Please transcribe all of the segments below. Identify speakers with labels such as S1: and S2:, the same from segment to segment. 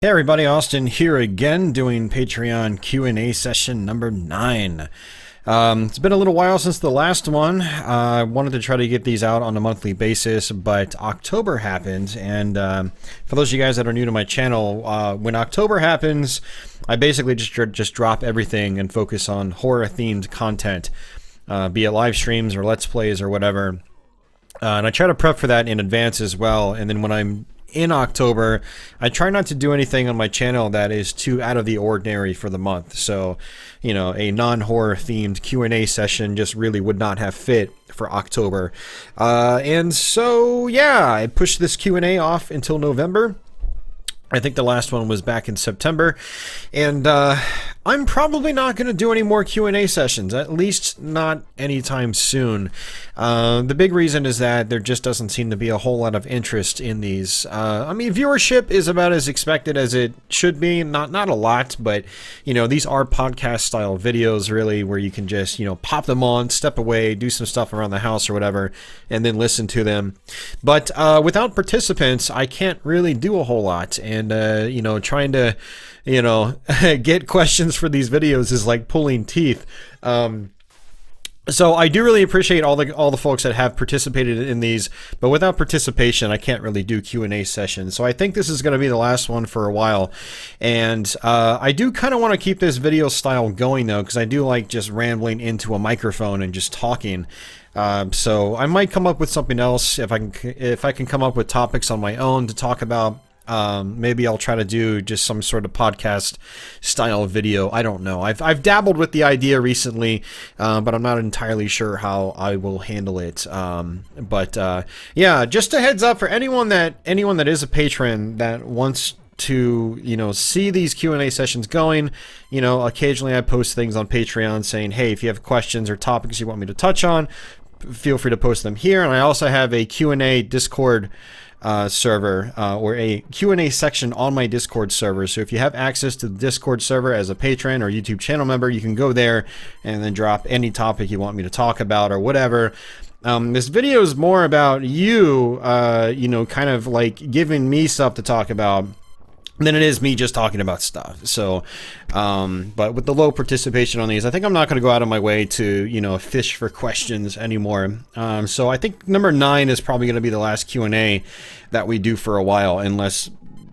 S1: Hey everybody, Austin here again doing Patreon Q&A session number 9. It's been a little while since the last one. I wanted to try to get these out on a monthly basis, but October happened, and for those of you guys that are new to my channel, when October happens, I basically just drop everything and focus on horror-themed content, be it live streams or Let's Plays or whatever. And I try to prep for that in advance as well, and then when I'm in October, I try not to do anything on my channel that is too out of the ordinary for the month. So, you know, a non-horror themed Q&A session just really would not have fit for October. And so, yeah, I pushed this Q&A off until November. I think the last one was back in September, and I'm probably not going to do any more Q&A sessions, at least not anytime soon. The big reason is that there just doesn't seem to be a whole lot of interest in these. I mean, viewership is about as expected as it should be, not a lot, but, you know, these are podcast-style videos, really, where you can just, you know, pop them on, step away, do some stuff around the house or whatever, and then listen to them. But without participants, I can't really do a whole lot, and you know, trying to, you know, get questions for these videos is like pulling teeth. So I do really appreciate all the folks that have participated in these, but without participation, I can't really do Q&A sessions. So I think this is going to be the last one for a while, and I do kind of want to keep this video style going though, because I do like just rambling into a microphone and just talking. So I might come up with something else if I can come up with topics on my own to talk about. Maybe I'll try to do just some sort of podcast style video. I don't know. I've dabbled with the idea recently, but I'm not entirely sure how I will handle it. Yeah, just a heads up for anyone that is a patron that wants to, you know, see these Q&A sessions going. You know, occasionally I post things on Patreon saying, hey, if you have questions or topics you want me to touch on, feel free to post them here. And I also have a Q&A Discord server, or a Q&A section on my Discord server. So if you have access to the Discord server as a patron or YouTube channel member, you can go there and then drop any topic you want me to talk about or whatever. This video is more about you, you know, kind of like giving me stuff to talk about than it is me just talking about stuff. So, but with the low participation on these, I think I'm not going to go out of my way to, you know, fish for questions anymore. So I think number 9 is probably going to be the last Q&A that we do for a while, unless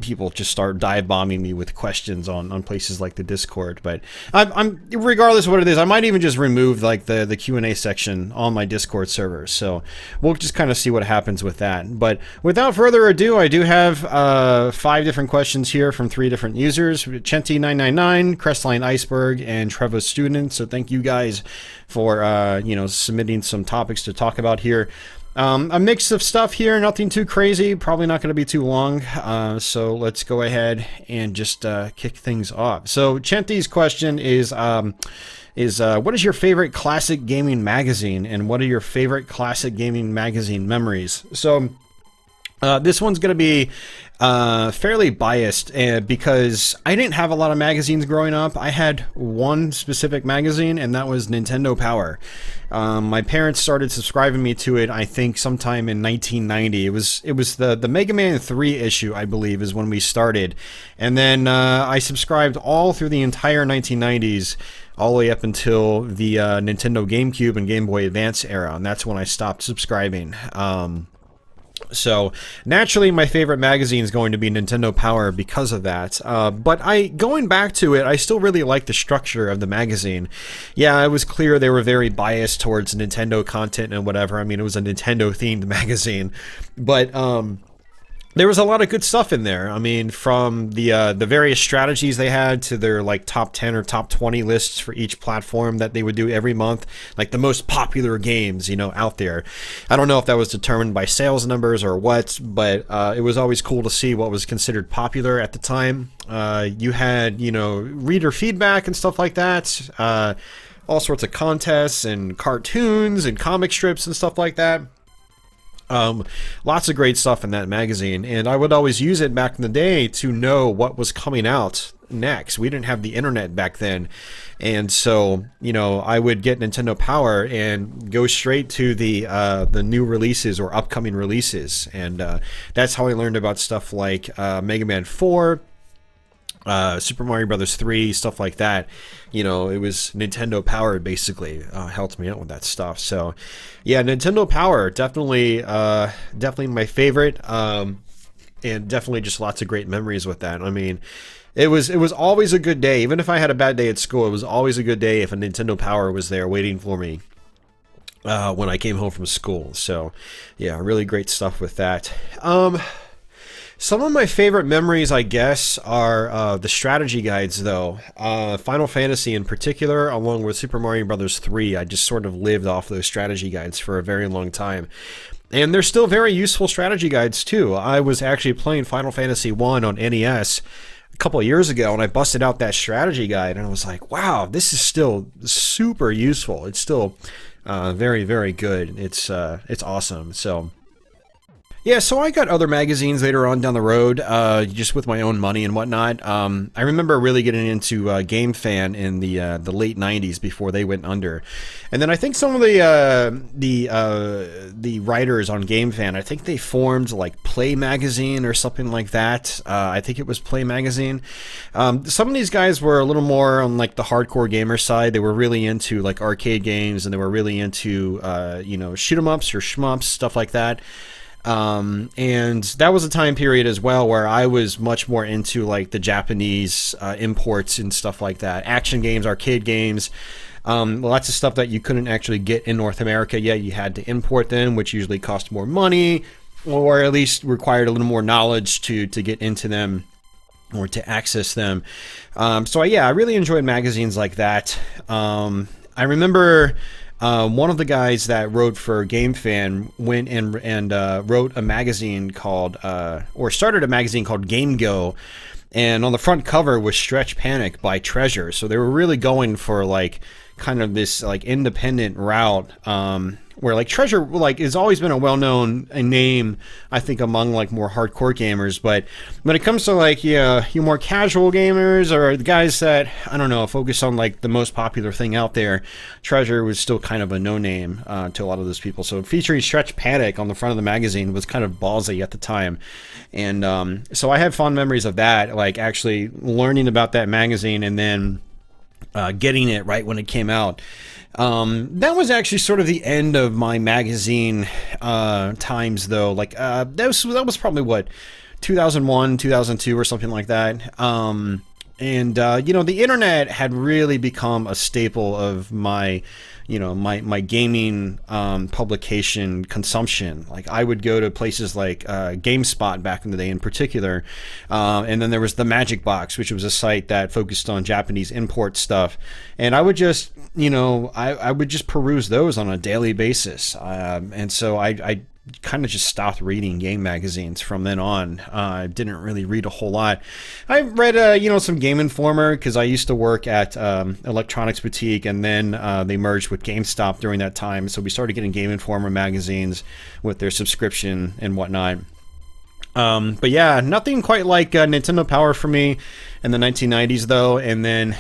S1: people just start dive bombing me with questions on places like the Discord. But I'm regardless of what it is, I might even just remove like the Q&A section on my Discord server. So we'll just kind of see what happens with that. But without further ado, I do have 5 different questions here from 3 different users: Chenti999, Crestline Iceberg, and Trevo Student. So thank you guys for you know, submitting some topics to talk about here. A mix of stuff here, nothing too crazy, probably not going to be too long, so let's go ahead and just kick things off. So Chenti's question is what is your favorite classic gaming magazine, and what are your favorite classic gaming magazine memories? So this one's going to be fairly biased because I didn't have a lot of magazines growing up. I had one specific magazine, and that was Nintendo Power. My parents started subscribing me to it, I think, sometime in 1990. It was the Mega Man 3 issue, I believe, is when we started. And then I subscribed all through the entire 1990s, all the way up until the Nintendo GameCube and Game Boy Advance era, and that's when I stopped subscribing. So naturally my favorite magazine is going to be Nintendo Power because of that, but going back to it, I still really like the structure of the magazine. Yeah, it was clear they were very biased towards Nintendo content and whatever. I mean, it was a Nintendo themed magazine, but there was a lot of good stuff in there. I mean, from the various strategies they had to their like top 10 or top 20 lists for each platform that they would do every month, like the most popular games, you know, out there. I don't know if that was determined by sales numbers or what, but it was always cool to see what was considered popular at the time. You had, you know, reader feedback and stuff like that, all sorts of contests and cartoons and comic strips and stuff like that. Lots of great stuff in that magazine, and I would always use it back in the day to know what was coming out next. We didn't have the internet back then, and so, you know, I would get Nintendo Power and go straight to the new releases or upcoming releases, and that's how I learned about stuff like Mega Man 4, Super Mario Brothers 3, stuff like that. You know, it was Nintendo powered basically, helped me out with that stuff. So, yeah, Nintendo Power definitely, definitely my favorite, and definitely just lots of great memories with that. I mean, it was always a good day, even if I had a bad day at school. It was always a good day if a Nintendo Power was there waiting for me. When I came home from school. So, yeah, really great stuff with that. Some of my favorite memories, I guess, are the strategy guides, though. Final Fantasy in particular, along with Super Mario Brothers 3. I just sort of lived off those strategy guides for a very long time. And they're still very useful strategy guides, too. I was actually playing Final Fantasy 1 on NES a couple of years ago, and I busted out that strategy guide, and I was like, wow, this is still super useful. It's still very, very good. It's awesome. So, yeah, so I got other magazines later on down the road, just with my own money and whatnot. I remember really getting into Game Fan in the late '90s before they went under, and then I think some of the writers on Game Fan, I think they formed like Play Magazine or something like that. I think it was Play Magazine. Some of these guys were a little more on like the hardcore gamer side. They were really into like arcade games, and they were really into shoot 'em ups or shmups, stuff like that. And that was a time period as well where I was much more into like the Japanese imports and stuff like that. Action games, arcade games, lots of stuff that you couldn't actually get in North America yet. You had to import them, which usually cost more money, or at least required a little more knowledge to get into them or to access them. So yeah, I really enjoyed magazines like that. I remember one of the guys that wrote for Game Fan went and wrote a magazine called, or started a magazine called Game Go, and on the front cover was Stretch Panic by Treasure. So they were really going for like kind of this like independent route, where like Treasure like has always been a well-known name, I think, among like more hardcore gamers, but when it comes to like you more casual gamers or the guys that, I don't know, focus on like the most popular thing out there, Treasure was still kind of a no-name to a lot of those people. So featuring Stretch Panic on the front of the magazine was kind of ballsy at the time, and so I have fond memories of that, like actually learning about that magazine and then getting it right when it came out. That was actually sort of the end of my magazine times, though. Like that was probably what, 2001, 2002, or something like that. And the internet had really become a staple of my my gaming publication consumption. Like I would go to places like GameSpot back in the day in particular, and then there was the Magic Box, which was a site that focused on Japanese import stuff, and I would just I would just peruse those on a daily basis, and so I kind of just stopped reading game magazines from then on. I didn't really read a whole lot. I read some Game Informer because I used to work at Electronics Boutique, and then they merged with GameStop during that time, so we started getting Game Informer magazines with their subscription and whatnot. But yeah, nothing quite like Nintendo Power for me in the 1990s, though, and then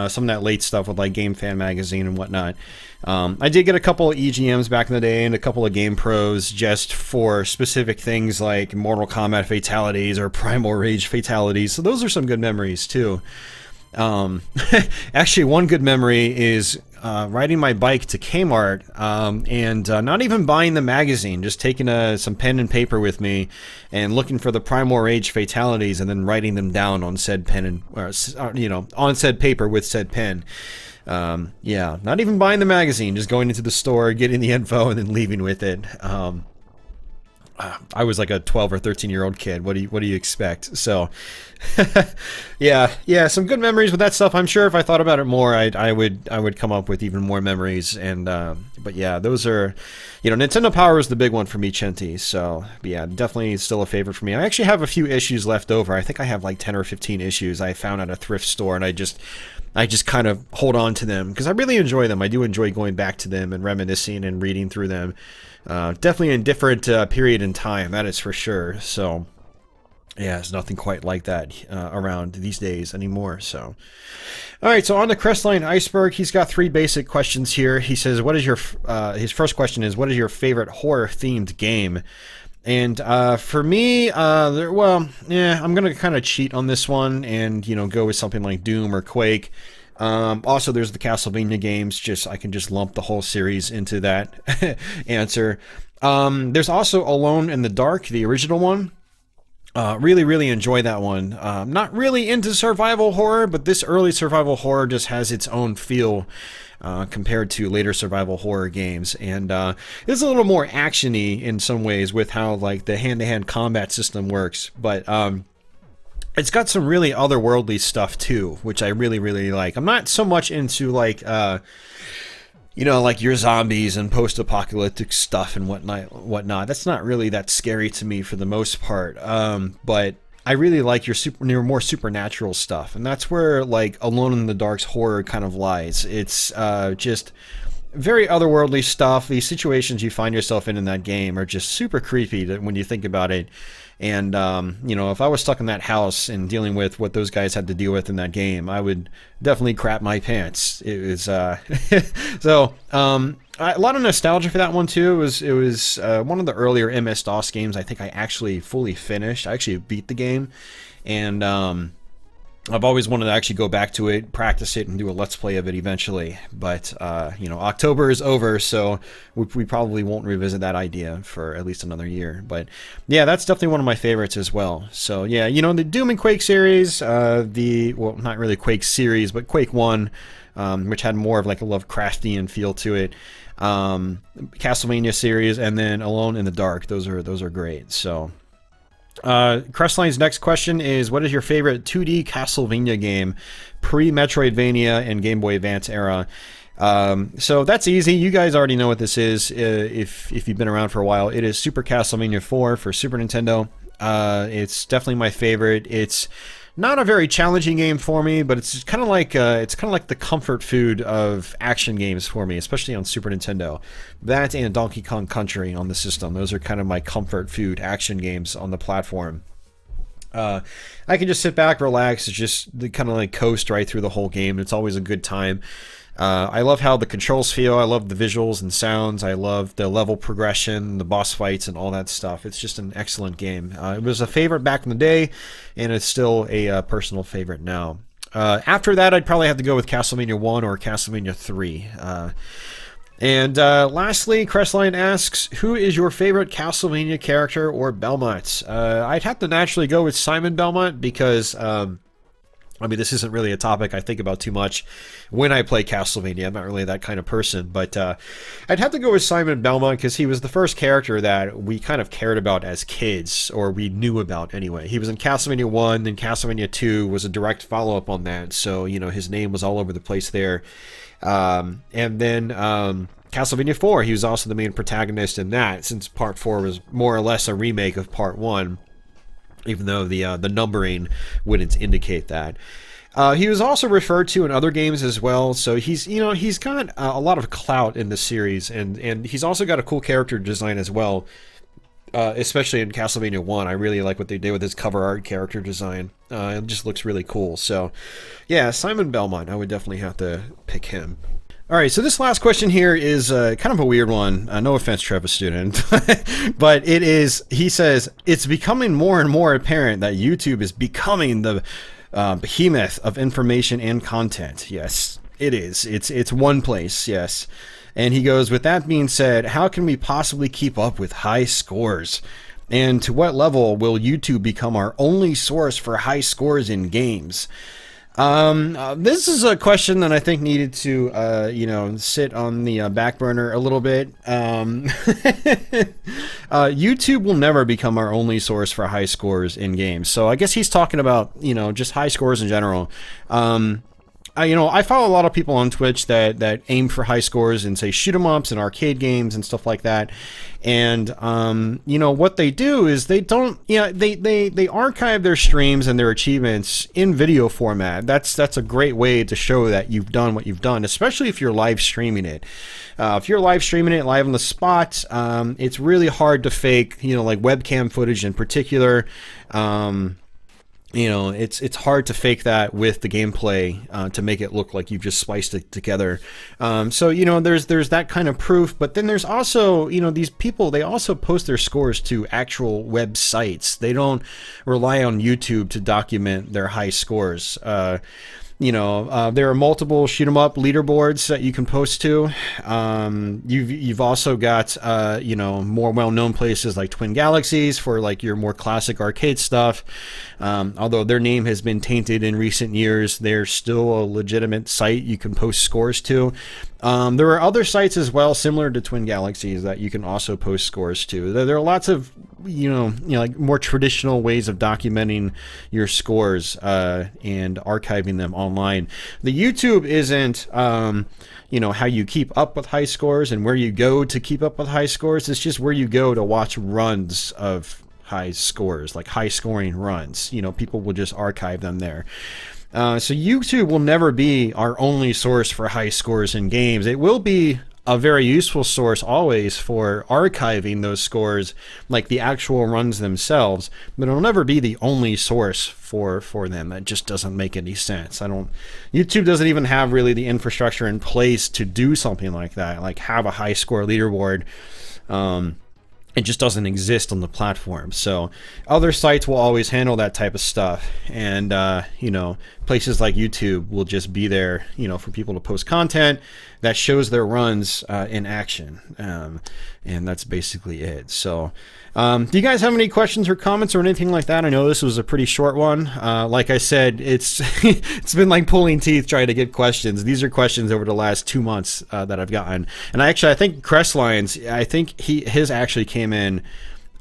S1: some of that late stuff with like Game Fan magazine and whatnot. I did get a couple of EGMs back in the day and a couple of Game Pros just for specific things like Mortal Kombat fatalities or Primal Rage fatalities, so those are some good memories too. Actually, one good memory is riding my bike to Kmart and not even buying the magazine, just taking some pen and paper with me and looking for the Primal Rage fatalities and then writing them down on said pen and on said paper with said pen. Not even buying the magazine, just going into the store, getting the info, and then leaving with it. I was like a 12 or 13-year-old kid. What do you expect? So, yeah, some good memories with that stuff. I'm sure if I thought about it more, I would come up with even more memories. And but yeah, those are, Nintendo Power was the big one for me, Chenty. So yeah, definitely still a favorite for me. I actually have a few issues left over. I think I have like 10 or 15 issues I found at a thrift store, and I just kind of hold on to them because I really enjoy them. I do enjoy going back to them and reminiscing and reading through them. Definitely in different period in time, that is for sure. So yeah, there's nothing quite like that around these days anymore. So, all right, so on the Crestline Iceberg, he's got 3 basic questions here. He says, "What is your?" His first question is, "What is your favorite horror-themed game?" And for me, well, yeah, I'm gonna kind of cheat on this one and go with something like Doom or Quake. Also, there's the Castlevania games. I can just lump the whole series into that answer. There's also Alone in the Dark, the original one. Really enjoy that one. Not really into survival horror, but this early survival horror just has its own feel compared to later survival horror games, and it's a little more actiony in some ways with how like the hand-to-hand combat system works. But it's got some really otherworldly stuff too, which I really like. I'm not so much into like like your zombies and post-apocalyptic stuff and whatnot. That's not really that scary to me for the most part. But I really like your more supernatural stuff, and that's where like Alone in the Dark's horror kind of lies. It's just very otherworldly stuff. These situations you find yourself in that game are just super creepy when you think about it. And if I was stuck in that house and dealing with what those guys had to deal with in that game, I would definitely crap my pants. It was so a lot of nostalgia for that one too. It was one of the earlier MS-DOS games I think I actually fully finished. I actually beat the game, and I've always wanted to actually go back to it, practice it, and do a Let's Play of it eventually. But, October is over, so we probably won't revisit that idea for at least another year. But, yeah, that's definitely one of my favorites as well. So, yeah, the Doom and Quake series, not really Quake series, but Quake 1, which had more of like a Lovecraftian feel to it. Castlevania series, and then Alone in the Dark. Those are great, so... Crestline's next question is, what is your favorite 2D Castlevania game pre-Metroidvania and Game Boy Advance era? So that's easy. You guys already know what this is if you've been around for a while. It is Super Castlevania 4 for Super Nintendo. It's definitely my favorite. It's not a very challenging game for me, but it's kind of like the comfort food of action games for me, especially on Super Nintendo. That and Donkey Kong Country on the system. Those are kind of my comfort food action games on the platform. I can just sit back, relax, just kind of like coast right through the whole game. It's always a good time. I love how the controls feel. I love the visuals and sounds. I love the level progression, the boss fights, and all that stuff. It's just an excellent game. It was a favorite back in the day, and it's still a personal favorite now. After that, I'd probably have to go with Castlevania 1 or Castlevania 3. And lastly, Crestline asks, who is your favorite Castlevania character or Belmont? I'd have to naturally go with Simon Belmont because... this isn't really a topic I think about too much when I play Castlevania. I'm not really that kind of person, but I'd have to go with Simon Belmont because he was the first character that we kind of cared about as kids, or we knew about anyway. He was in Castlevania 1, then Castlevania 2 was a direct follow-up on that, so, his name was all over the place there. And then Castlevania 4, he was also the main protagonist in that, since Part 4 was more or less a remake of Part 1. Even though the numbering wouldn't indicate that. He was also referred to in other games as well, so he's got a lot of clout in the series, and he's also got a cool character design as well, especially in Castlevania 1. I really like what they did with his cover art character design. It just looks really cool. So, yeah, Simon Belmont, I would definitely have to pick him. All right, so this last question here is kind of a weird one. No offense, Trevor student, but it is. He says it's becoming more and more apparent that YouTube is becoming the behemoth of information and content. Yes, it is. It's one place. Yes, and he goes, with that being said, how can we possibly keep up with high scores? And to what level will YouTube become our only source for high scores in games? This is a question that I think needed to, sit on the back burner a little bit. YouTube will never become our only source for high scores in games. So I guess he's talking about, just high scores in general. I follow a lot of people on Twitch that aim for high scores in, say, shoot 'em ups and arcade games and stuff like that. And what they do is they archive their streams and their achievements in video format. That's a great way to show that you've done what you've done, especially if you're live streaming it. If you're live streaming it live on the spot, it's really hard to fake, like webcam footage in particular. you know, it's hard to fake that with the gameplay to make it look like you've just spliced it together. So you know, there's that kind of proof, but then there's also, you know, these people, they also post their scores to actual websites. They don't rely on YouTube to document their high scores. You know, there are multiple shoot 'em up leaderboards that you can post to. You've also got you know, more well-known places like Twin Galaxies for like your more classic arcade stuff. Although their name has been tainted in recent years, they're still a legitimate site you can post scores to. There are other sites as well, similar to Twin Galaxies, that you can also post scores to. There are lots of, you know, like more traditional ways of documenting your scores and archiving them online. The YouTube isn't, you know, how you keep up with high scores and where you go to keep up with high scores. It's just where you go to watch runs of high scores, like high scoring runs. You know, people will just archive them there. So YouTube will never be our only source for high scores in games. It will be a very useful source always for archiving those scores, like the actual runs themselves, but it'll never be the only source for them. That just doesn't make any sense. YouTube doesn't even have really the infrastructure in place to do something like that, like have a high score leaderboard. It just doesn't exist on the platform. So other sites will always handle that type of stuff. And, you know, places like YouTube will just be there, you know, for people to post content that shows their runs in action. And that's basically it. So do you guys have any questions or comments or anything like that? I know this was a pretty short one. Like I said, it's it's been like pulling teeth trying to get questions. These are questions over the last 2 months that I've gotten. And I think Crestlines, I think his actually came in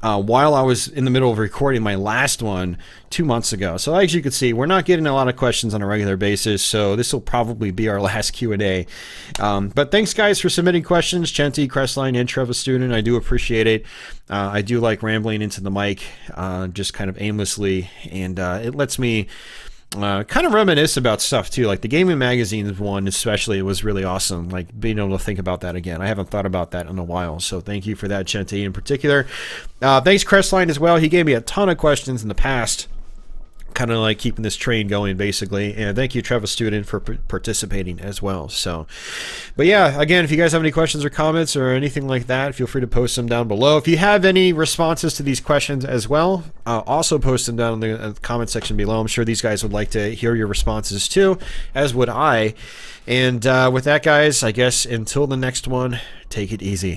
S1: while I was in the middle of recording my last one 2 months ago. So as you can see, we're not getting a lot of questions on a regular basis, so this will probably be our last Q&A. But thanks guys for submitting questions, Chenty, Crestline, and Trevor Student. I do appreciate it. I do like rambling into the mic just kind of aimlessly, and it lets me kind of reminisce about stuff too, like the gaming magazine one especially. It was really awesome, like being able to think about that again. I haven't thought about that in a while, so thank you for that, Chenty, in particular. Thanks Crestline as well. He gave me a ton of questions in the past, kind of like keeping this train going basically. And thank you, Trevor Student, for participating as well. So, but yeah, again, if you guys have any questions or comments or anything like that, feel free to post them down below. If you have any responses to these questions as well, also post them down in the comment section below. I'm sure these guys would like to hear your responses too, as would I. And with that, guys, I guess until the next one, take it easy.